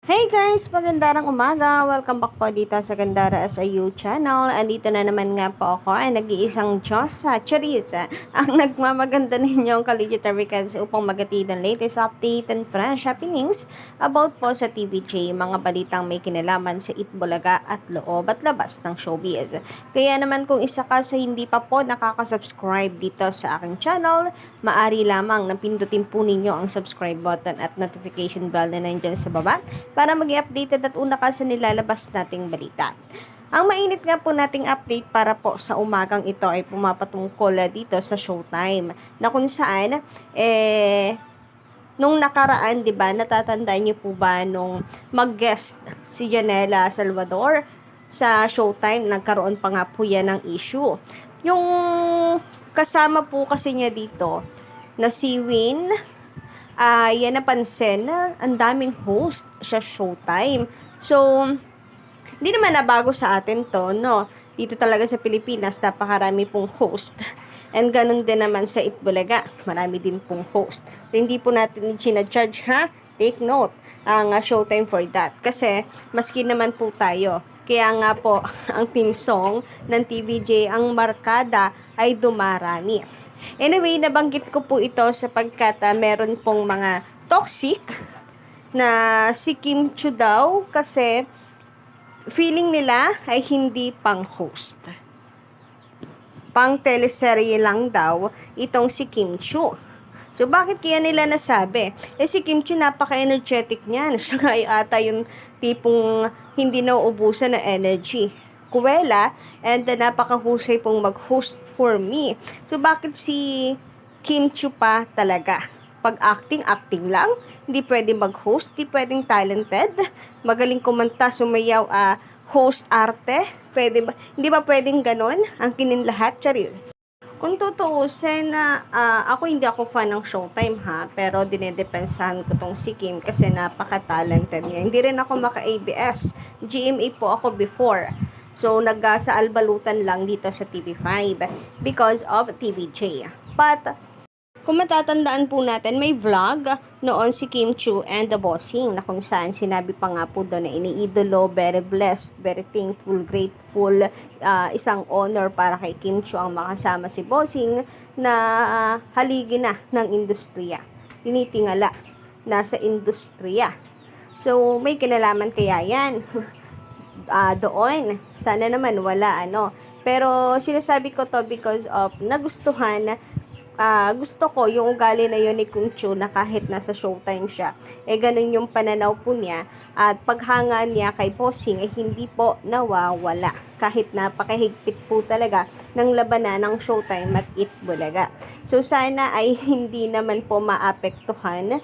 Hey guys! Magandang umaga! Welcome back po dito sa Gandara SIU channel. Andito na naman nga po ako ay nag-iisang Diyos Charis ang nagmamaganda ninyong Kaligitarians upang magatid ang latest update and fresh happenings about po sa TVJ, mga balitang may kinalaman sa Itbulaga at loob at labas ng showbiz. Kaya naman kung isa ka sa hindi pa po nakaka-subscribe dito sa aking channel, maari lamang na pindutin po ninyo ang subscribe button at notification bell na nandiyan sa baba para maging updated at una ka sa nilalabas nating balita. Ang mainit nga po nating update para po sa umagang ito ay pumapatungkol dito sa Showtime na kung saan nung nakaraan, 'di ba, natatandaan niyo po ba nung mag-guest si Janela Salvador sa Showtime, nagkaroon pa nga po yan ng issue. Yung kasama po kasi niya dito na si Win, yan napansin na ang daming host sa Showtime. So, hindi naman nabago sa atin to, no? Dito talaga sa Pilipinas, napakarami pong host. And ganun din naman sa Itbulaga, marami din pong host. So, hindi po natin sinacharge, ha? Take note ang Showtime for that. Kasi, maski naman po tayo. Kaya nga po, ang theme song ng TVJ, ang Barkada, ay dumarami. Anyway, nabanggit ko po ito sapagkat meron pong mga toxic na si Kim Chiu daw kasi feeling nila ay hindi pang host. Pang teleserye lang daw itong si Kim Chiu. So, bakit kaya nila nasabi? Si Kim Chiu napaka-energetic niyan. Siya nga ay ata yung tipong hindi nauubusan ng energy. Kuwela, and napakahusay pong mag-host for me. So, bakit si Kim Chiu pa talaga? Pag acting lang, hindi pwedeng mag-host, hindi pwedeng talented, magaling kumanta, sumayaw, host arte, pwede ba? Hindi ba pwedeng ganon ang kininlahat, Charil? Kung tutuusin na hindi ako fan ng Showtime, ha, pero dinedepensahan ko tong si Kim kasi napaka-talented niya. Hindi rin ako maka-ABS. GMA po ako before. So, sa albalutan lang dito sa TV5 because of TVJ. But, kung matatandaan po natin, may vlog noon si Kim Chiu and the Bossing na kung saan sinabi pa nga po doon na iniidolo, very blessed, very thankful, grateful, isang honor para kay Kim Chiu ang makasama si Bossing na haligi na ng industriya. Tinitingala nasa industriya. So, may kinalaman kaya yan? Doon. Sana naman wala, Pero, sinasabi ko to because of nagustuhan, gusto ko yung ugali na yun ni Kim Chiu na kahit nasa Showtime siya, ganun yung pananaw po niya at paghanga niya kay Bossing hindi po nawawala. Kahit napakahigpit po talaga ng labanan ng Showtime at Itbulaga. So, sana ay hindi naman po maapektuhan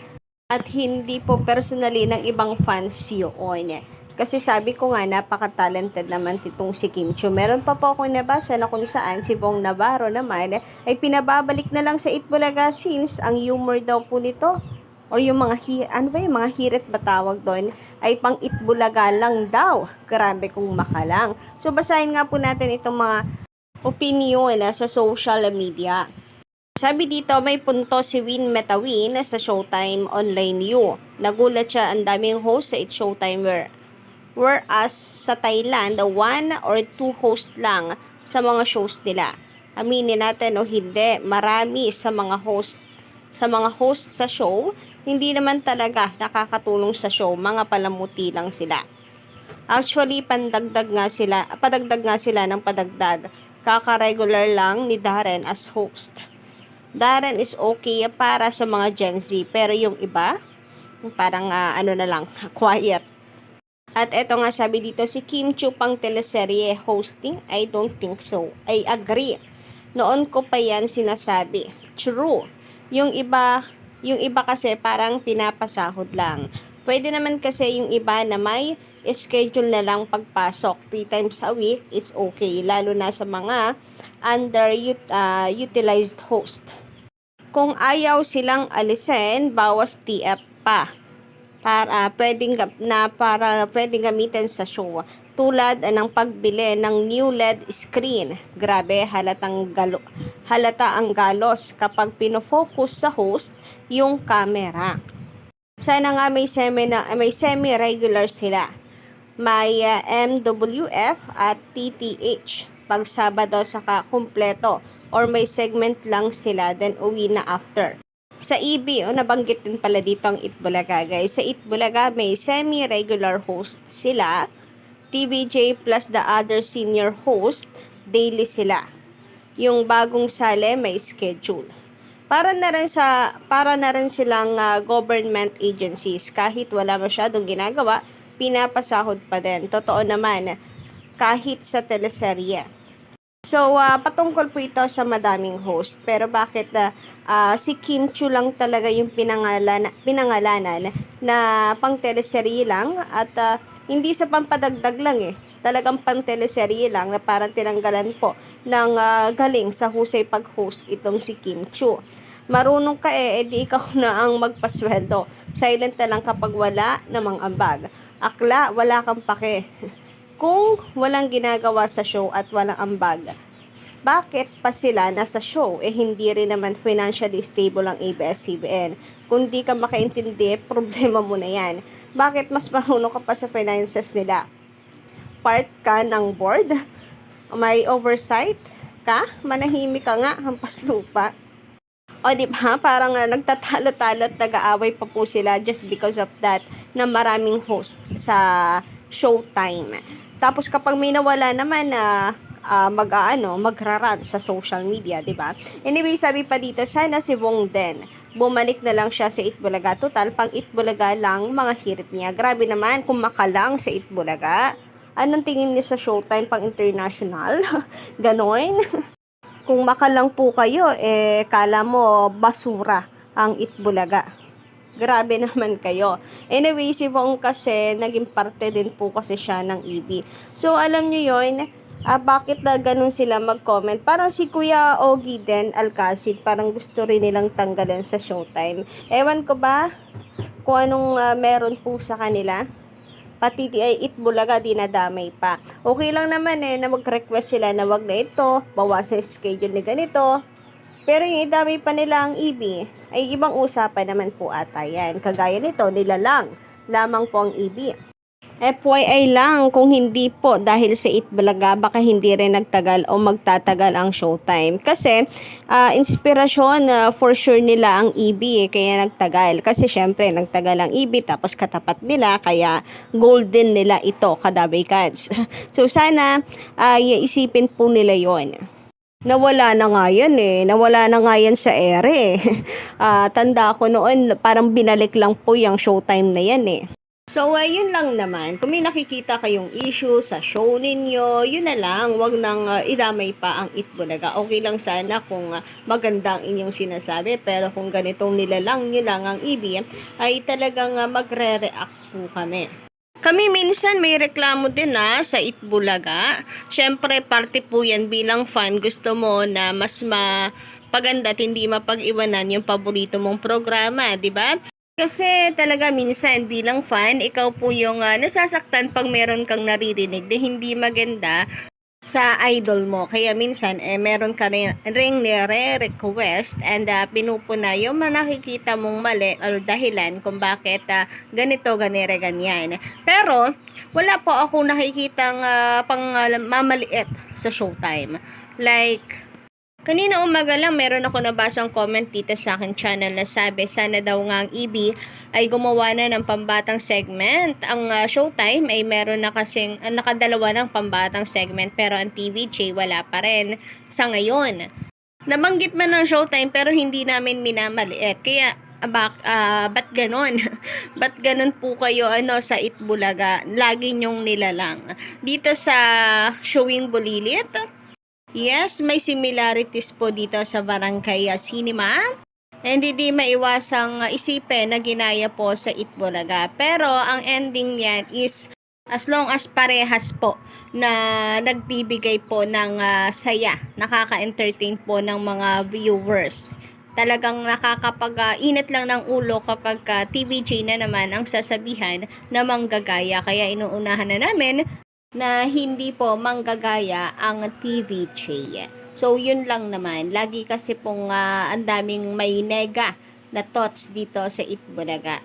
at hindi po personally ng ibang fans yun. Kasi sabi ko nga, napaka-talented naman itong si Kim Chiu. Meron pa po ako nabasa na kung saan si Bong Navarro naman ay pinababalik na lang sa Itbulaga since ang humor daw po nito or yung mga mga hirit ba tawag doon ay pang Itbulaga lang daw. Grabe kung makalang. So basahin nga po natin itong mga opinion sa social media. Sabi dito, may punto si Win Metawin sa Showtime Online U. Nagulat siya, ang daming host sa It's Showtime whereas sa Thailand, 1 or 2 host lang sa mga shows nila. Aminin natin o hindi, marami sa mga host sa show, hindi naman talaga nakakatulong sa show, mga palamuti lang sila. Actually, padagdag nga sila ng padagdag. Kaka-regular lang ni Darren as host. Darren is okay para sa mga Gen Z, pero yung iba, parang na lang, quiet. At eto nga sabi dito, si Kim Chiu pang teleserye hosting, I don't think so. I agree. Noon ko pa yan sinasabi. True. Yung iba kasi parang pinapasahod lang. Pwede naman kasi yung iba na may schedule na lang pagpasok 3 times a week is okay. Lalo na sa mga underutilized host. Kung ayaw silang alisin, bawas TF pa. Para pwedeng gamitin sa show tulad ng pagbili ng new LED screen. Grabe, halata ang galos kapag pinofocus sa host yung camera. Sana nga may semi-regular sila. May MWF at TTH pag Sabado saka kumpleto, or may segment lang sila then uwi na after. Sa EB, nabanggit din pala dito ang Itbulaga, guys. Sa Itbulaga, may semi-regular host sila. TVJ plus the other senior host, daily sila. Yung bagong sale, may schedule. Para na rin silang government agencies. Kahit wala masyadong ginagawa, pinapasahod pa din. Totoo naman, kahit sa teleserye. So, patungkol po ito sa madaming host. Pero bakit si Kim Chu lang talaga yung pinangalanan na pang teleserye lang at hindi sa pampadagdag lang eh. Talagang pang teleserye lang na parang tinanggalan po ng galing sa husay pag-host itong si Kim Chu. Marunong ka edi ikaw na ang magpasweldo. Silent na lang kapag wala namang ambag. Akla, wala kang pake. Kung walang ginagawa sa show at walang ambag, bakit pa sila nasa show? Hindi rin naman financially stable ang ABS-CBN. Kung di ka makaintindi, problema mo na yan. Bakit mas marunong ka pa sa finances nila? Part ka ng board? May oversight ka? Manahimik ka nga, hampas lupa. O di ba? Parang nagtatalo-talo at nag-aaway pa po sila just because of that na maraming host sa Showtime. Tapos kapag may nawala naman na magraran sa social media, di ba? Anyway, sabi pa dito, sana si Wong Den bumalik na lang siya sa Itbulaga. Total, pang Itbulaga lang mga hirit niya. Grabe naman kung makalang sa Itbulaga. Anong tingin niyo sa Showtime pang international? Ganon. Kung makalang po kayo, kala mo basura ang Itbulaga. Grabe naman kayo. Anyway, si Wong kasi, naging parte din po kasi siya ng EB. So, alam nyo yun, bakit na ganun sila mag-comment? Parang si Kuya Ogie din, Alcacid, parang gusto rin nilang tanggalan sa Showtime. Ewan ko ba kung anong meron po sa kanila? Pati Itbulaga dinadamay pa. Okay lang naman na mag-request sila na wag na ito, bawasan schedule ni ganito. Pero yung idamay pa nila ang EB, ay ibang usapan naman po ata yan. Kagaya nito, lamang po ang EB. FYI lang, kung hindi po dahil sa Itbulaga, baka hindi rin nagtagal o magtatagal ang Showtime. Kasi, inspirasyon for sure nila ang EB kaya nagtagal. Kasi syempre, nagtagal ang EB, tapos katapat nila, kaya golden nila ito, Kadabay Cats. So, sana isipin po nila yon. Nawala na nga yan Nawala na nga yan sa ere tanda ko noon, parang binalik lang po yung Showtime na yan So, yun lang naman. Kung may nakikita kayong issue sa show ninyo, yun na lang. Wag nang idamay pa ang Itbulaga. Okay lang sana kung maganda ang inyong sinasabi. Pero kung ganitong nilalang nyo lang ang EB, ay talagang magre-react po kami. Kami minsan may reklamo din sa Itbulaga. Syempre, parte po yan bilang fan. Gusto mo na mas mapaganda at hindi mapag-iwanan yung paborito mong programa, di ba? Kasi talaga minsan bilang fan, ikaw po yung nasasaktan pag meron kang naririnig na hindi maganda sa idol mo. Kaya minsan, meron ka ring nire-request and pinupuna yung nakikita mong mali or dahilan kung bakit ganito, ganyan. Pero, wala po ako nakikitang mamaliit sa Showtime. Like, kanina umaga lang, meron ako nabasang comment dito sa akin channel na sabi, sana daw nga ang EB ay gumawa na ng pambatang segment. Ang Showtime ay meron na kasing, nakadalawa ng pambatang segment, pero ang TVJ wala pa rin sa ngayon. Nabanggit man ng Showtime, pero hindi namin minamaliit. Kaya, ba't ganon? Ba't ganon po kayo sa Itbulaga? Lagi nyong nilalang. Dito sa Showing Bulilit, yes, may similarities po dito sa Barangay Cinema. And hindi maiwasang isipin na ginaya po sa Itbulaga. Pero ang ending niyan is as long as parehas po na nagbibigay po ng saya, nakaka-entertain po ng mga viewers. Talagang nakakapag-init lang ng ulo kapag TVJ na naman ang sasabihan na manggagaya. Kaya inuunahan na namin na hindi po manggagaya ang TVJ. So, yun lang naman. Lagi kasi pong ang daming may nega na thoughts dito sa Itbulaga.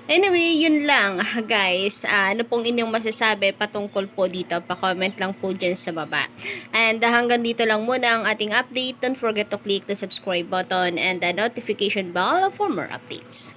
Anyway, yun lang guys. Ano pong inyong masasabi patungkol po dito? Pa-comment lang po dyan sa baba. And hanggang dito lang muna ang ating update. Don't forget to click the subscribe button and the notification bell for more updates.